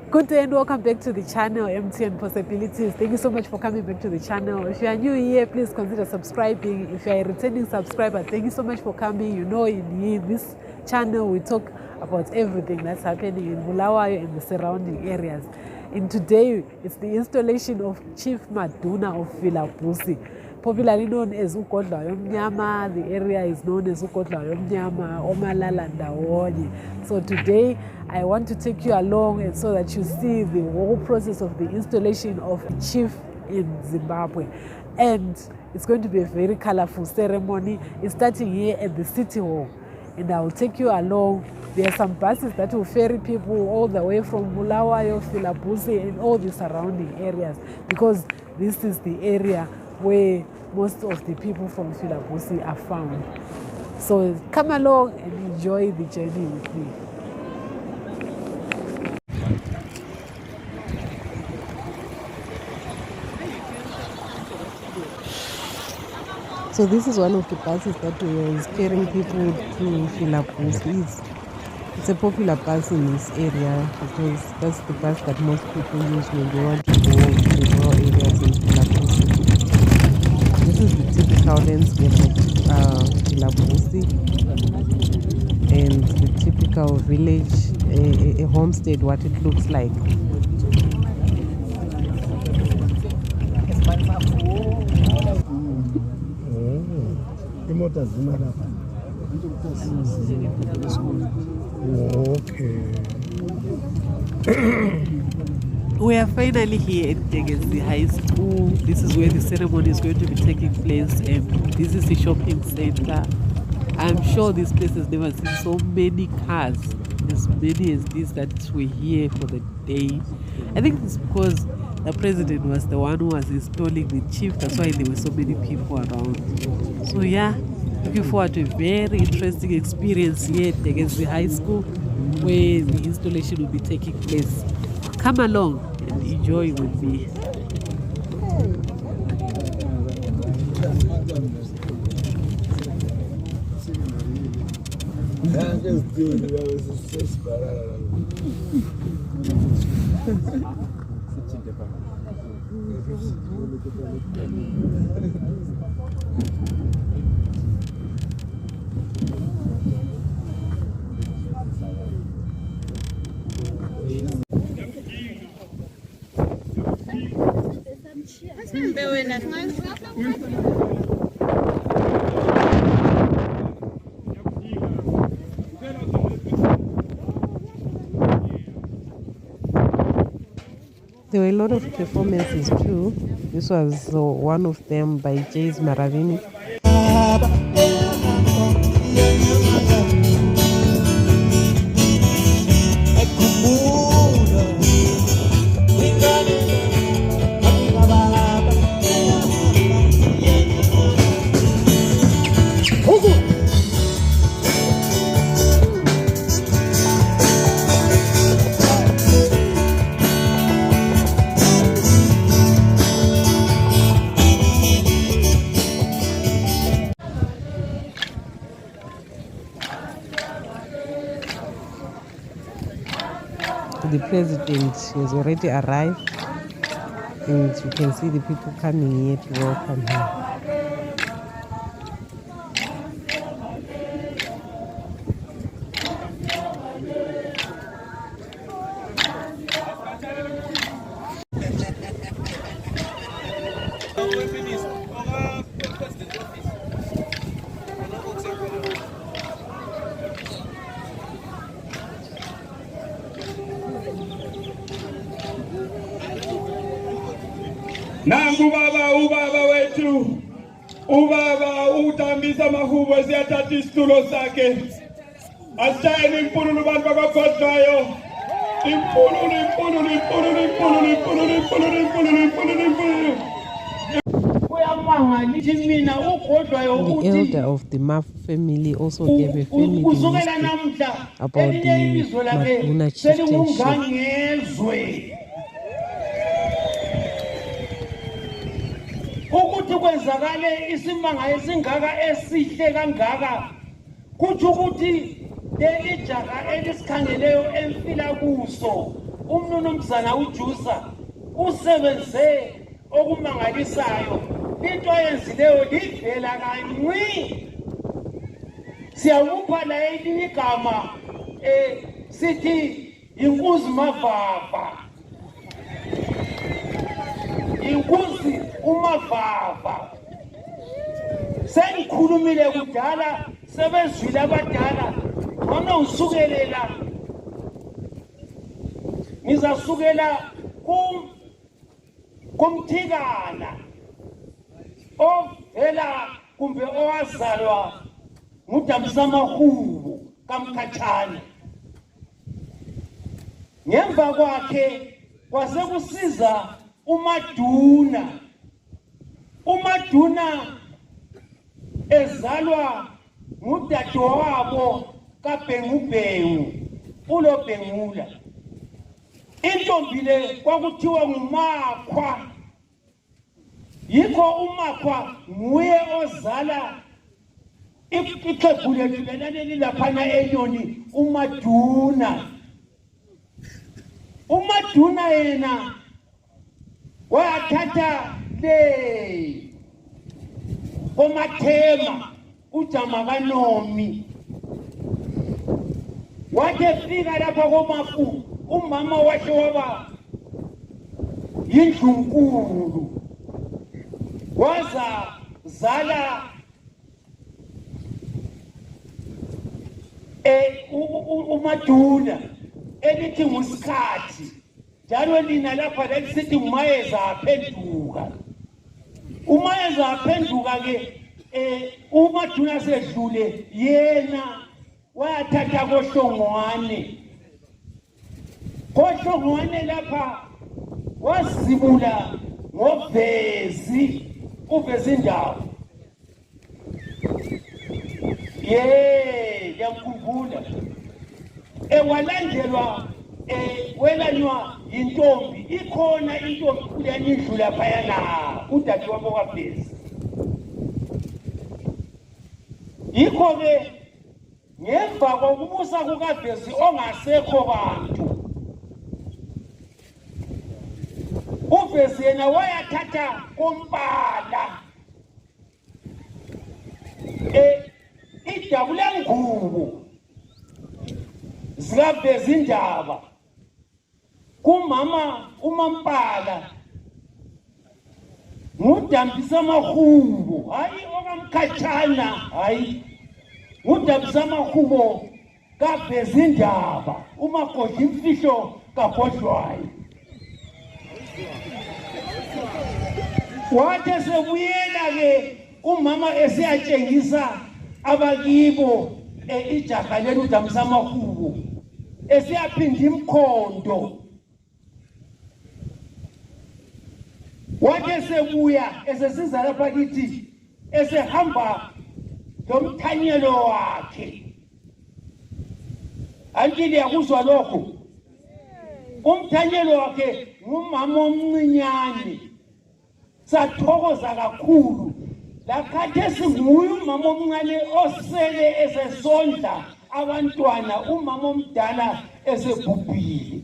Good day and welcome back to the channel, MTN Possibilities. Thank you so much for coming back to the channel. If you are new here, please consider subscribing. If you are a returning subscriber, thank you so much for coming. You know, in this channel, we talk about everything that's happening in Bulawayo and the surrounding areas. And today, it's the installation of Chief Maduna of Filabusi, popularly known as Ukodla Yomnyama. The area is known as Ukodla Yomnyama, Omalala Ndawonye. So today, I want to take you along and so that you see the whole process of the installation of a chief in Zimbabwe. And it's going to be a very colorful ceremony. It's starting here at the City Hall. And I will take you along. There are some buses that will ferry people all the way from Bulawayo, Filabusi, and all the surrounding areas, because this is the area where most of the people from Filabusi are found. So come along and enjoy the journey with me. So this is one of the buses that is carrying people to Filabusi. It's a popular bus in this area because that's the bus that most people use when they want to go to the rural areas in Filabusi. This is the typical landscape of Filabusi and the typical village, a homestead, what it looks like. Okay. We are finally here at Tegesi High School. This is where the ceremony is going to be taking place, and this is the shopping center. I'm sure this place has never seen so many cars, as many as these that were here for the day. I think it's because the president was the one who was installing the chief. That's why there were so many people around. So yeah, looking forward to a very interesting experience here at Tegesi High School, where the installation will be taking place. Come along and enjoy with me. There were a lot of performances too. This was one of them by Jay's Maravini. The president has already arrived, and you can see the people coming here to welcome him. Nangu ubaba wetu, ubaba utambisa mahubo ziyathatha isitulo sakhe. Asayeni impululu bantu bakwaGodlayo. Impululu. The elder of the Mafu family also gave a family history about the Maduna chieftainship. Ukuthi kwenzakale isimanga esingaka esihle kangaka kuthi ukuthi leli jaha elisikhangeleyo emfila kuso umnumzana uJusa usebenze okumangalisayo into yenzileyo livela kanci siyawupha la elinye igama sithi inkuzi mavava inkuzi umavava sengikhulumile kudala sebezwile abadala noma usukelela ngizasukela kumthikana ovela kumbe owazalwa ngudamsamahubo kamkhathana ngemva kwakhe kwasekusiza umaduna ezalwa ngudadewabo kaBhengubhengu uloBhengula intombi le kwakuthiwa nguMakhwa yikho uMakhwa nguye ozala ixhegu lethu lenaleli laphana enyoni umaduna yena wathatha le komathema uJamakaNomi wathi fika lapha komafu umama wakhe waba yindlunkulu waza zala uMaduna elithi ngusikhathi njalo lina lapha lesithi umayeza aphenduka ke uMaduna sedlule yena wayathatha kohlongwane lapha wazibula uvezi indawo yamkhumbula walandelwa welanywa yintombi ikhona intombi kuleni indlu laphayana udade wabo kaVezi yikho-ke ngemva kokubusa kukaVezi ongasekho bantu uVezi yena wayathatha kombala idabulengubo zikaVezi indaba kumama uMampala ngudambisamahubo hayi okamkhathana hayi ngudambisamahubo kaVezi indaba umagodla imfihlo kagodlwayo wathi sebuyela-ke umama esiyatshengisa abakibo ijaha leli udambisamahubo esiyaphinda imkhondo wathi esebuya esesiza lapha kithi esehamba lomthanyelo wakhe antini yakuzwa lokho umthanyelo wakhe ngumama omncinyane sathokoza kakhulu lakhathesi nguye umama omncane osele esesondla abantwana umama omdala esebhubhile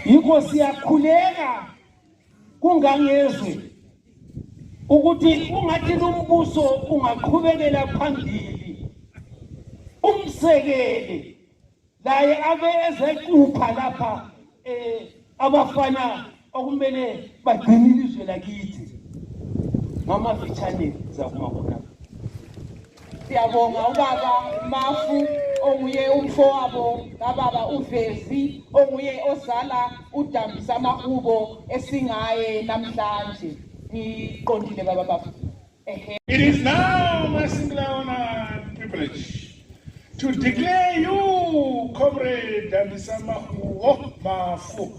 yikho siyakhuleka kungangezwe ukuthi ungathi lumbuso ungaqhubekela phambili umsekele laye abe ezequpha lapha abafana okumele bagcine ilizwe lakithi ngamavitshane zakuma khona. Siyabonga ubaba Mafu onguye umfowabo kababa uVezi onguye ozala udambisamahubo esingaye namhlanje. Ngiqondile baba Mafu. It is now my singular honor and privilege to declare you, Comrade Dambisamahubo Mafu,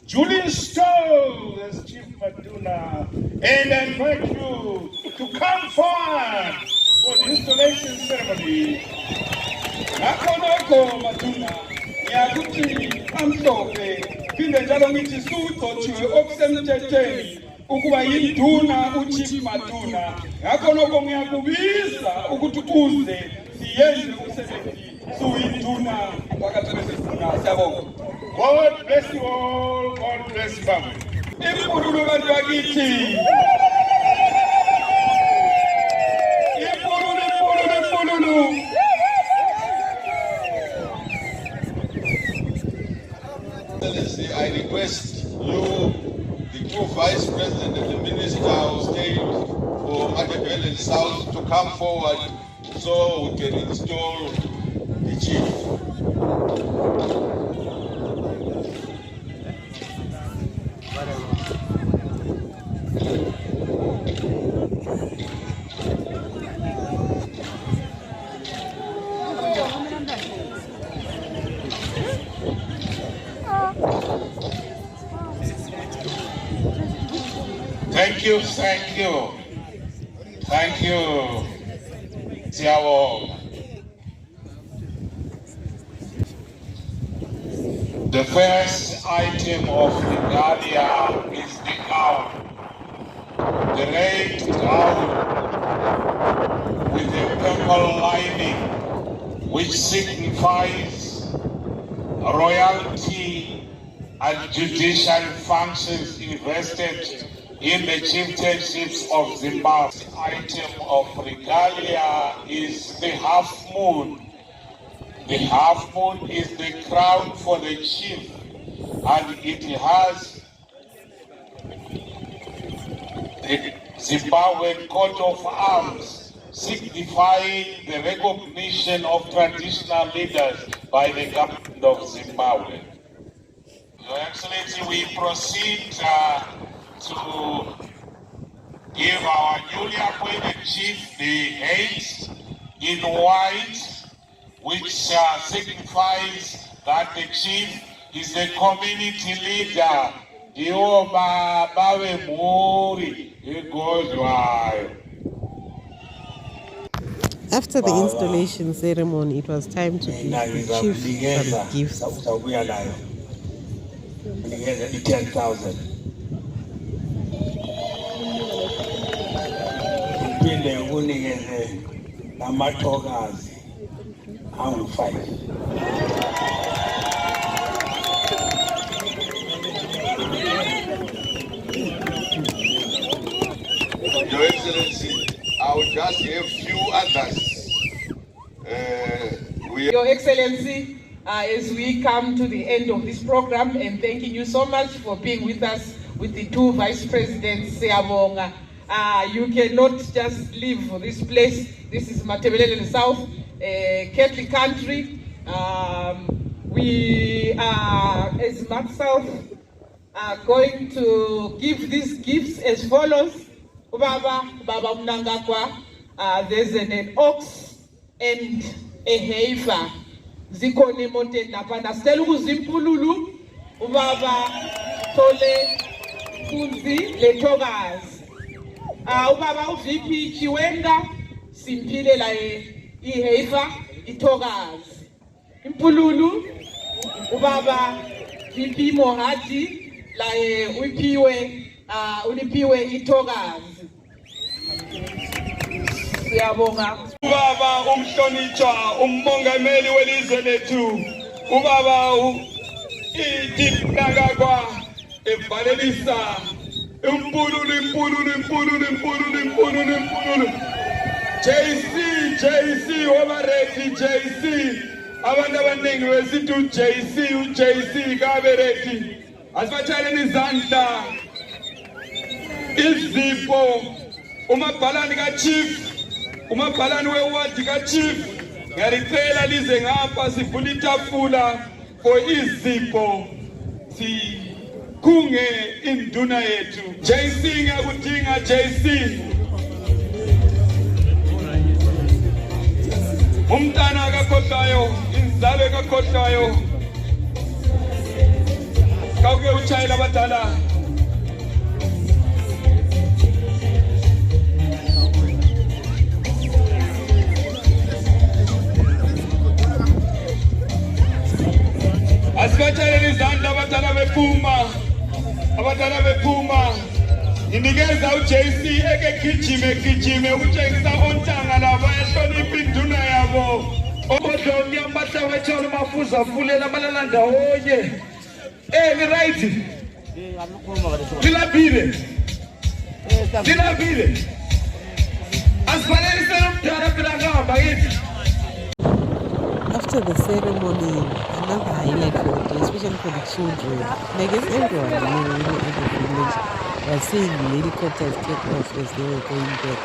duly installed as Chief Maduna, and I invite you to come forward for the installation ceremony. Nakonoko Maduna, ngiyakuthi amhlophe phinde njalo ngithi sudotshiwe okusemthethweni ukuba yinduna uChief Maduna. Nakonoko ngiyakubiza ukuthi uze siyenze umsebenzi suyinduna phakathi kwesifundazwe. God bless you all. God bless you. Excellency, I request you, the two Vice President and the Minister of State for Matabele South, to come forward so we can install the chief. Thank you, thank you. Thank you, Tiawo. The first item of the regalia is the gown. The red gown with a purple lining, which signifies royalty and judicial functions invested in the chieftainships of Zimbabwe. The item of regalia is the half moon. The half moon is the crown for the chief, and it has the Zimbabwean coat of arms, signifying the recognition of traditional leaders by the government of Zimbabwe. Your Excellency, we proceed to give our newly appointed chief the height in white, which signifies that the chief is the community leader. After the installation ceremony, it was time to give the chief some gifts. 10,000. Uphinde unikeze namathokazi angu-5. Your Excellency, I will just have few others. Your Excellency, as we come to the end of this program, and thanking you so much for being with us with the two Vice Presidents, Siyabonga. You cannot just leave this place. This is Matabele South, Catholic country. We are, as Mat South, are going to give these gifts as follows. Baba Mnangagwa, there's an ox and a heifer. Zikoni monte napana stelu zimpululu. Ubaba tole kunzi letogas. Ubaba uvipi chiwenga simpile la heifer itogas. Impululu. Ubaba vipi mohati la ulipiwe itogas. Siyabonga. Ubaba umhlonitshwa umongameli welizwe lethu, ubaba iDipnagagwa evalelisa impululu. JC obareti JC abantu abaningi besithi uJC kabereti asibathaleni izandla izipho umabhalani kachief umabhalani wewadi kachief ngiyacela lize ngapha sivula itafula for izipho sikhunge induna yethu. JC ngiyakudinga JC, umntana kakhohlayo inzalo kakhohlayo kawuke utshayela abadala. Asibatshayele izandla abadala bephuma nginikeza uJC eke gijime utshengisa ontanga labo ehlonipha induna yabo Obodonya mbasa wecholo mafuza fulela malalanda oye. Ni right. Tilabile. After the ceremony, another highlight for the day, especially for the children, and I guess everyone, in the village, was seeing the helicopters take off as they were going back.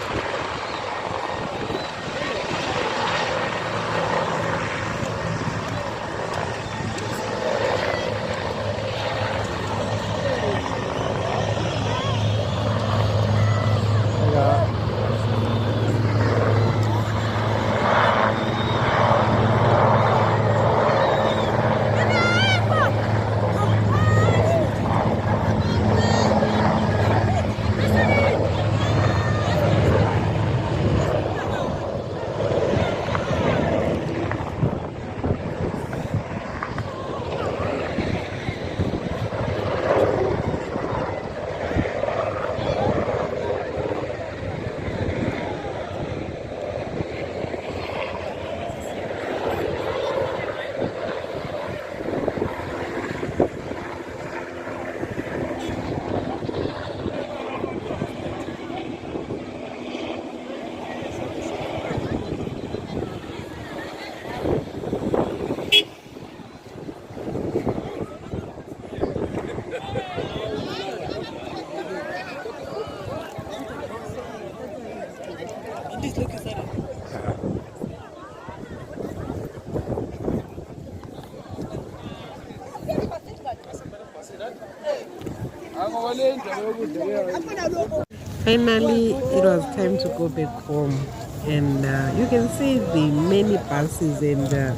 Finally, it was time to go back home, and you can see the many buses and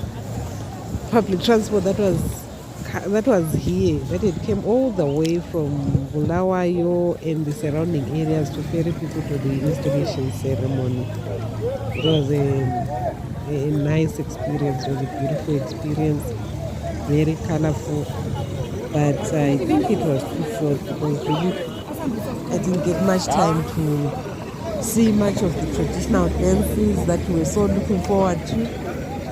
public transport that was here, that it came all the way from Bulawayo and the surrounding areas to ferry people to the installation ceremony. It was a nice experience, it was a beautiful experience, very colorful, but I think it was too short because really I didn't get much time to see much of the traditional dances that we were so looking forward to.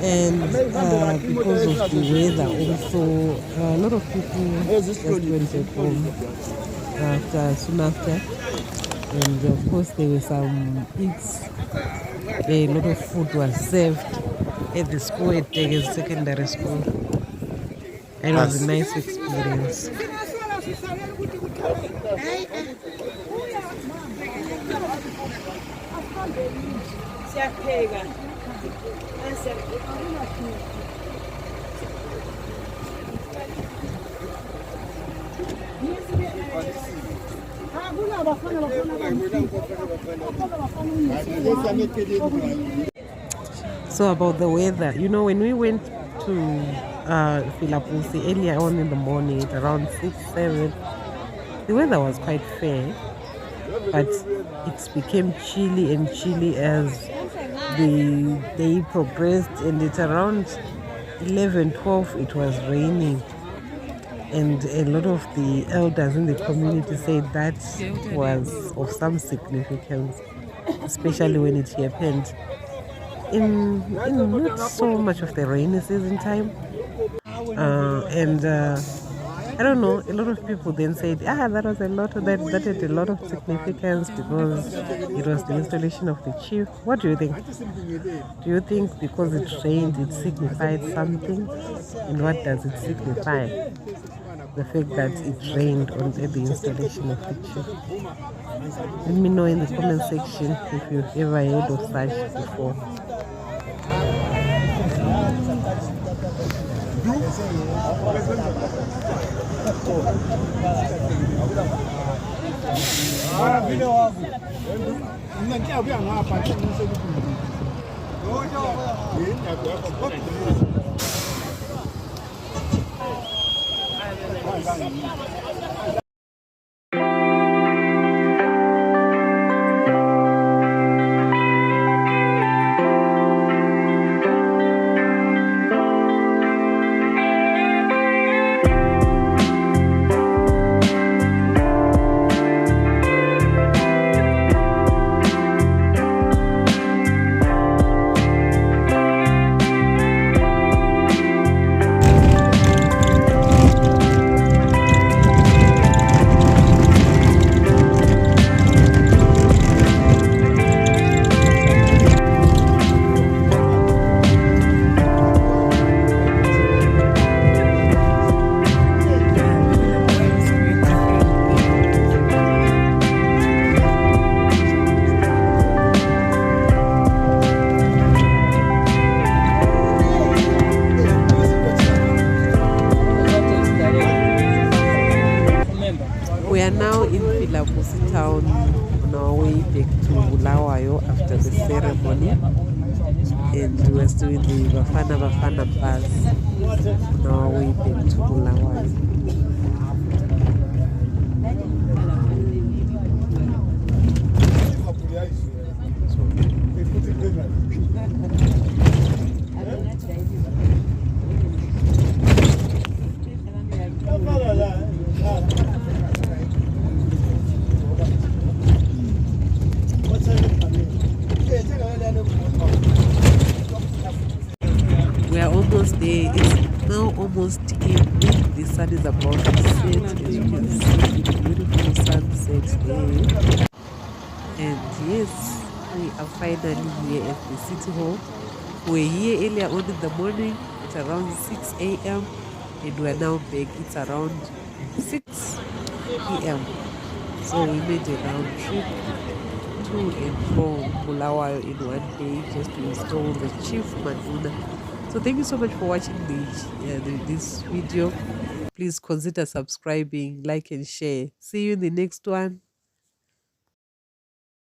And because of the weather also, a lot of people just went back home soon after. And of course there were some eats. A lot of food was served at the school, at the secondary school. It was a nice experience. So about the weather, when we went to Filabusi earlier on in the morning, at around 6, 7, the weather was quite fair, but it became chilly and chilly as the day progressed, and at around 11, 12 it was raining, and a lot of the elders in the community said that was of some significance, especially when it happened in not so much of the rainy season time. And I don't know, a lot of people then said, that had a lot of significance because it was the installation of the chief. What do you think? Do you think because it rained it signified something? And what does it signify? The fact that it rained at the installation of the chief. Let me know in the comment section if you've ever heard of such before. Filabusi town on our way back to Bulawayo after the ceremony, and we are still in the Bafana bus on our way back to Bulawayo. We are almost there. It's now almost evening. The sun is about to set. As you can see, the beautiful sunset there. And yes, we are finally here at the City Hall. We were here earlier on in the morning at around 6 a.m. and we are now back. It's around 6 p.m. So we made a round trip to and from Bulawayo in one day just to install the chief Maduna. So thank you so much for watching this video. Please consider subscribing, like and share. See you in the next one.